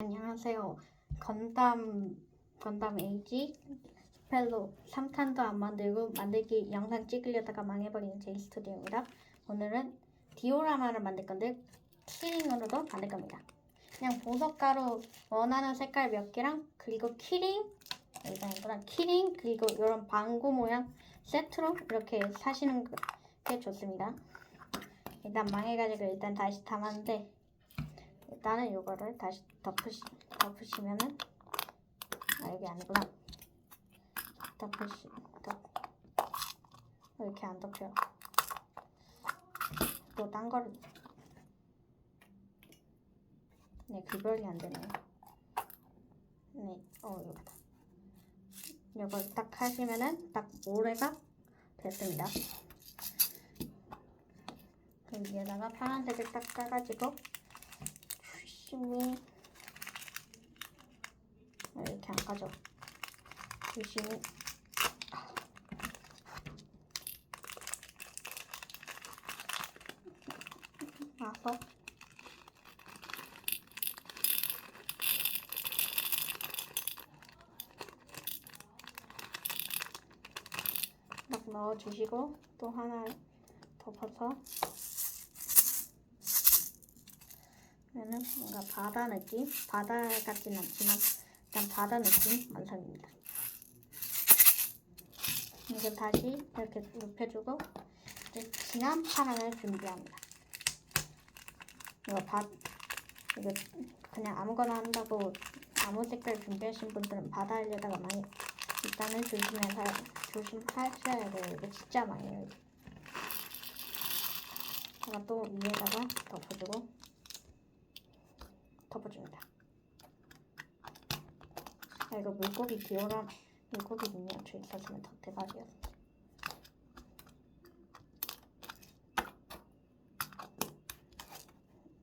안녕하세요. 건담 에이지 스펠로 3탄도 안 만들고 만들기 영상 찍으려다가 망해버린 제이 스튜디오입니다. 오늘은 디오라마를 만들 건데 키링으로도 만들 겁니다. 그냥 보석가루 원하는 색깔 몇 개랑 그리고 키링 그리고 이런 방구 모양 세트로 이렇게 사시는 게 좋습니다. 일단 망해가지고 일단 다시 담았는데 일단은 이거를 다시 덮으시면은 여기 아니구나. 이렇게 안 덮여요. 또 딴 거를 구별이 안 되네요. 이거다. 이걸 딱 하시면은 딱 모래가 됐습니다. 그 위에다가 파란색을 딱 까가지고 조심히 이렇게 안 까져. 조심히 와서 딱 넣어주시고 또 하나 덮어서 그러면은 뭔가 바다 느낌? 바다 같진 않지만 일단 바다 느낌 완성입니다. 이제 다시 이렇게 눕혀주고 이제 진한 파란을 준비합니다. 이거 그냥 아무거나 한다고 아무 색깔 준비하신 분들은 바다 하려다가 많이 일단은 조심하셔야 돼요. 이거 진짜 많이에요. 제가 또 위에다가 덮어줍니다. 이거 물고기 미니어처 있었으면 더 대박이었어.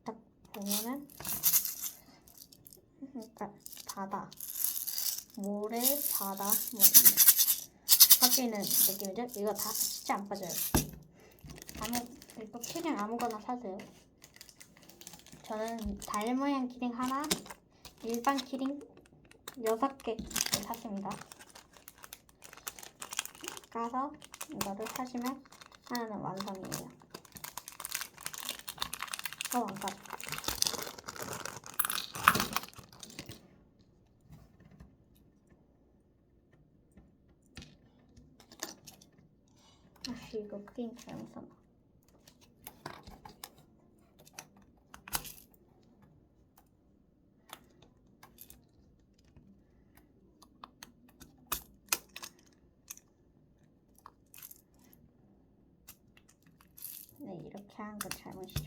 딱 보면은 그러니까 모래 바다 섞여있는 느낌이죠? 이거 다 진짜 안 빠져요. 이거 키링 아무거나 사세요. 저는 달 모양 키링 하나, 일반 키링 6개 샀습니다. 까서 이거를 사시면 하나는 완성이에요. 안 까져. 아씨, 이거 크림 잘못 샀나? 네, 이렇게 하는 건 잘못이죠.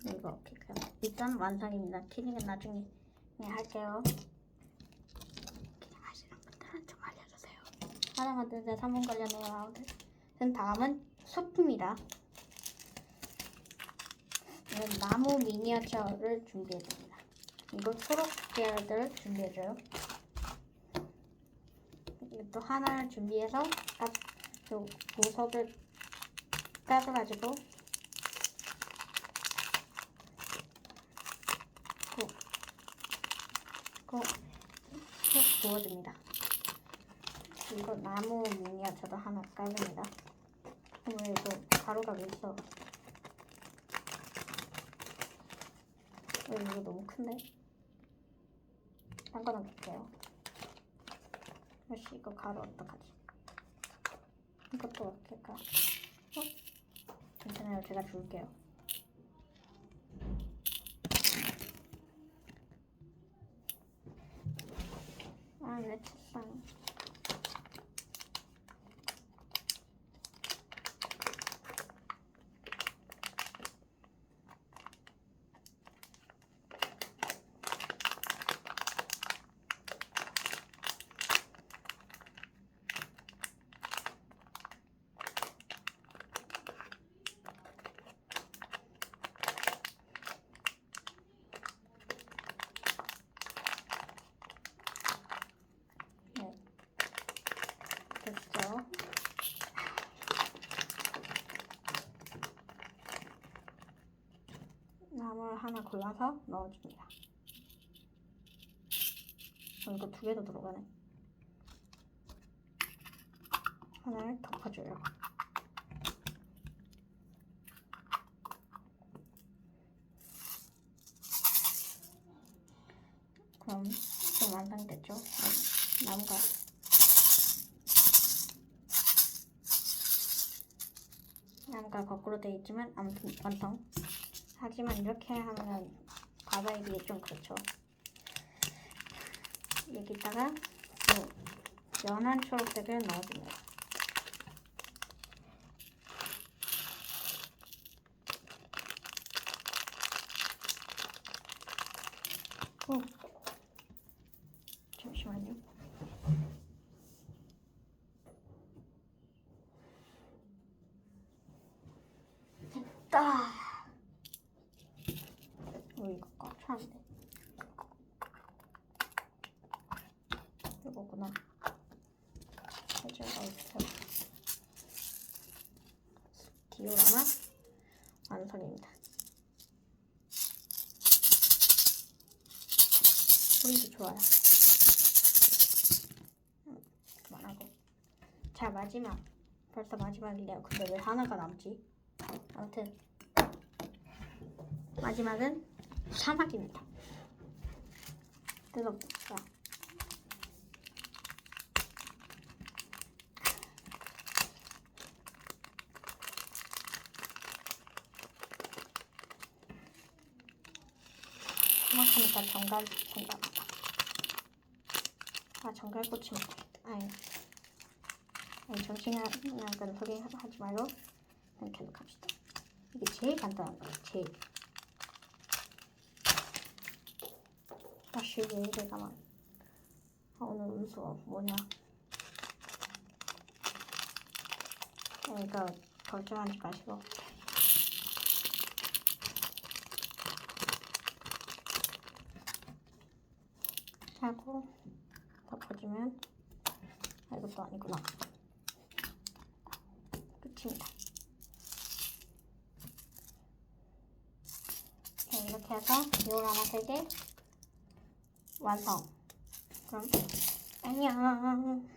네, 이거 어떻게 일단 완성입니다. 키링은 나중에 할게요. 키링 하시는 분들은 좀 알려주세요. 하나 만드는데 3분 걸렸네요. 아무튼 다음은 소품입니다. 나무 미니어처를 준비해줍니다. 이거 초록 계열들 준비해줘요. 또 하나를 준비해서 보석을 까져가지고 꼭 부어줍니다. 이거 나무 미니어처도 하나 깔립니다. 왜 이거 가루가 왜 있어? 이거 너무 큰데? 딴 거는 볼게요. 역시 이거 가루 어떡하지? 이것도 어떻게 할까? 괜찮아요. 제가 줄게요. 왜 책상? 하나 골라서 넣어줍니다. 이거 2개도 들어가네. 하나를 덮어줘요. 그럼 좀 완성됐죠? 나무가 거꾸로 되어 있지만 아무튼 완성. 하지만 이렇게 하면 바바이비에 좀 그렇죠. 여기다가 연한 초록색을 넣어줍니다. 잠시만요. 됐다. 이거 꽉 차는데. 이거구나. 해줘야 있어요. 디오라마 완성입니다. 소리도 좋아요. 그만하고. 자, 마지막. 벌써 마지막이래요. 근데 왜 하나가 남지? 아무튼 마지막은 사막입니다. 뜯어봅시다. 사막하니까 정갈꽃이 정신학은 소개하지 말고 그냥 계속 합시다. 이게 제일 간단한 거예요. 제일. 다시 왜 이래 가만. 오늘 운수가 뭐냐. 그러니까 걱정하지 마시고. 하고 덮어주면 이것도 아니구나. 끝입니다. 이렇게 해서 디오라마 3개 완성. 그럼 안녕.